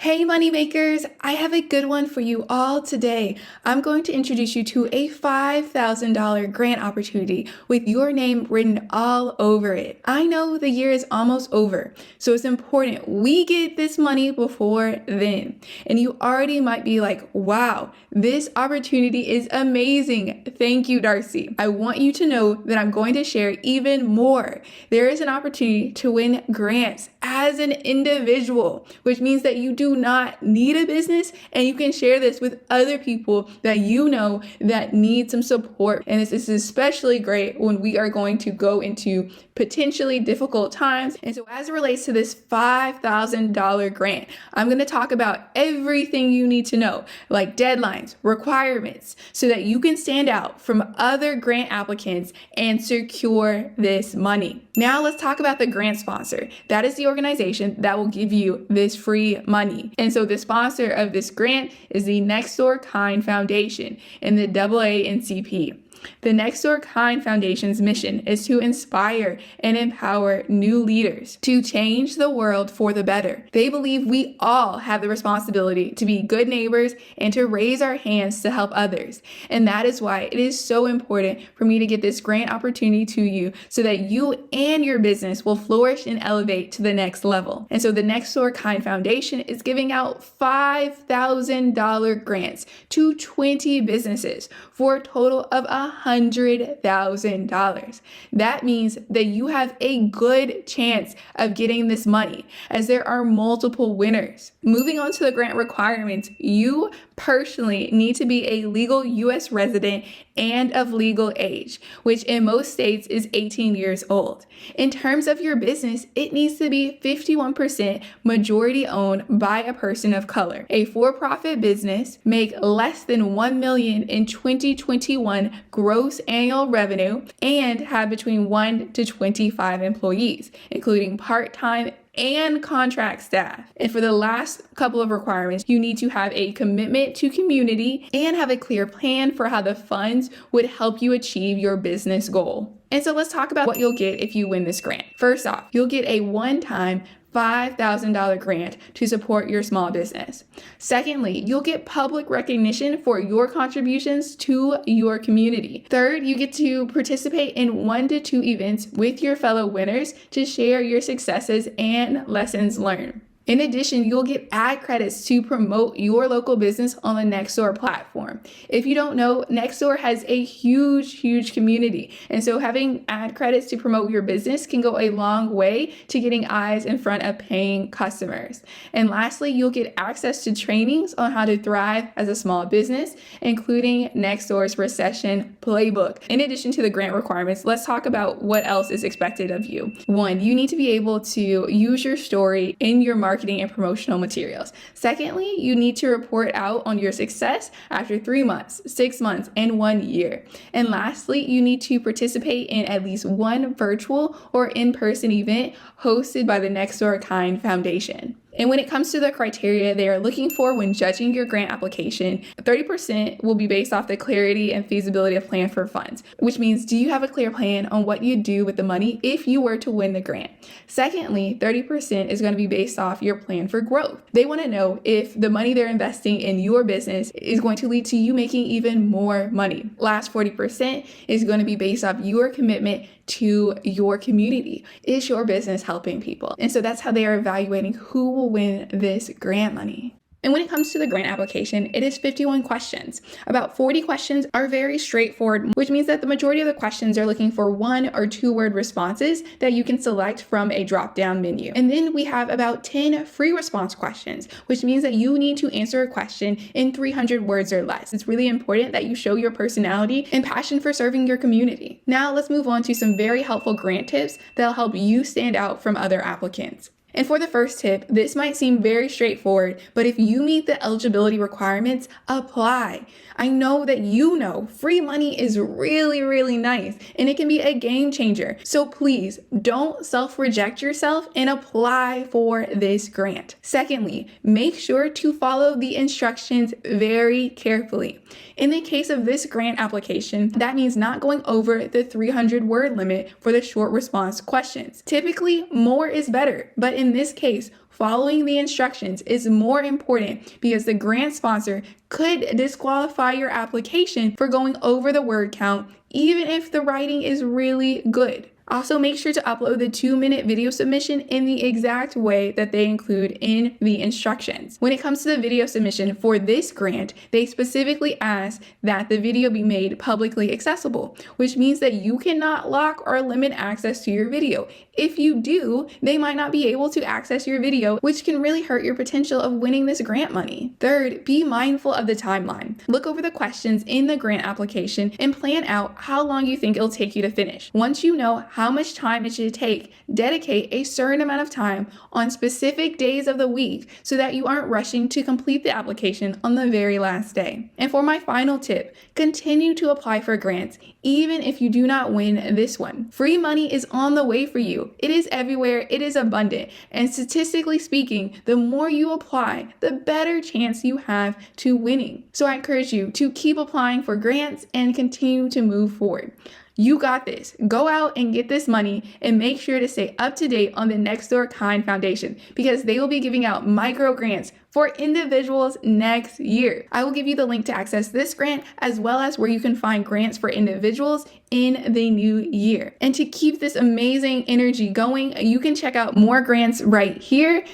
Hey moneymakers, I have a good one for you all today. I'm going to introduce you to a $5,000 grant opportunity with your name written all over it. I know the year is almost over, so it's important we get this money before then. And you already might be like, wow, this opportunity is amazing. Thank you, Darcy. I want you to know that I'm going to share even more. There is an opportunity to win grants as an individual, which means that you do not need a business and you can share this with other people that you know that need some support. And this is especially great when we are going to go into potentially difficult times. And so as it relates to this $5,000 grant, I'm going to talk about everything you need to know, like deadlines, requirements, so that you can stand out from other grant applicants and secure this money. Now let's talk about the grant sponsor. That is the organization that will give you this free money. And so the sponsor of this grant is the Next Door Kind Foundation and the AANCP. The Next Door Kind Foundation's mission is to inspire and empower new leaders to change the world for the better. They believe we all have the responsibility to be good neighbors and to raise our hands to help others. And that is why it is so important for me to get this grant opportunity to you so that you and your business will flourish and elevate to the next level. And so the Next Door Kind Foundation is giving out $5,000 grants to 20 businesses for a total of $100,000. That means that you have a good chance of getting this money, as there are multiple winners. Moving on to the grant requirements, you personally need to be a legal U.S. resident and of legal age, which in most states is 18 years old. In terms of your business, it needs to be 51% majority owned by a person of color, a for-profit business, make less than $1 million in 2021 gross annual revenue, and have between 1 to 25 employees, including part-time and contract staff. And for the last couple of requirements, you need to have a commitment to community and have a clear plan for how the funds would help you achieve your business goal. And so let's talk about what you'll get if you win this grant. First off, you'll get a one-time $5,000 grant to support your small business. Secondly, you'll get public recognition for your contributions to your community. Third, you get to participate in 1 to 2 events with your fellow winners to share your successes and lessons learned. In addition, you'll get ad credits to promote your local business on the Nextdoor platform. If you don't know, Nextdoor has a huge community. And so having ad credits to promote your business can go a long way to getting eyes in front of paying customers. And lastly, you'll get access to trainings on how to thrive as a small business, including Nextdoor's recession playbook. In addition to the grant requirements, let's talk about what else is expected of you. 1, you need to be able to use your story in your marketing and promotional materials. Secondly, you need to report out on your success after 3 months, 6 months, and 1 year. And lastly, you need to participate in at least one virtual or in-person event hosted by the Next Door Kind Foundation. And when it comes to the criteria they are looking for when judging your grant application, 30% will be based off the clarity and feasibility of plan for funds, which means do you have a clear plan on what you do with the money if you were to win the grant? Secondly, 30% is going to be based off your plan for growth. They want to know if the money they're investing in your business is going to lead to you making even more money. Last 40% is going to be based off your commitment to your community. Is your business helping people? And so that's how they are evaluating who will win this grant money. And when it comes to the grant application, it is 51 questions. About 40 questions are very straightforward, which means that the majority of the questions are looking for 1 or 2 word responses that you can select from a drop-down menu. And then we have about 10 free response questions, which means that you need to answer a question in 300 words or less. It's really important that you show your personality and passion for serving your community. Now let's move on to some very helpful grant tips that'll help you stand out from other applicants. And for the first tip, this might seem very straightforward, but if you meet the eligibility requirements, apply. I know that you know free money is really nice and it can be a game changer. So please don't self-reject yourself and apply for this grant. Secondly, make sure to follow the instructions very carefully. In the case of this grant application, that means not going over the 300 word limit for the short response questions. Typically, more is better, but in in this case, following the instructions is more important because the grant sponsor could disqualify your application for going over the word count, even if the writing is really good. Also, make sure to upload the 2-minute video submission in the exact way that they include in the instructions. When it comes to the video submission for this grant, they specifically ask that the video be made publicly accessible, which means that you cannot lock or limit access to your video. If you do, they might not be able to access your video, which can really hurt your potential of winning this grant money. Third, be mindful of the timeline. Look over the questions in the grant application and plan out how long you think it'll take you to finish. Once you know how much time it should take, dedicate a certain amount of time on specific days of the week so that you aren't rushing to complete the application on the very last day. And for my final tip, continue to apply for grants even if you do not win this one. Free money is on the way for you. It is everywhere, it is abundant, and statistically speaking, the more you apply, the better chance you have to winning. So I encourage you to keep applying for grants and continue to move forward. You got this. Go out and get this money and make sure to stay up to date on the Next Door Kind Foundation because they will be giving out micro grants for individuals next year. I will give you the link to access this grant as well as where you can find grants for individuals in the new year. And to keep this amazing energy going, you can check out more grants right here.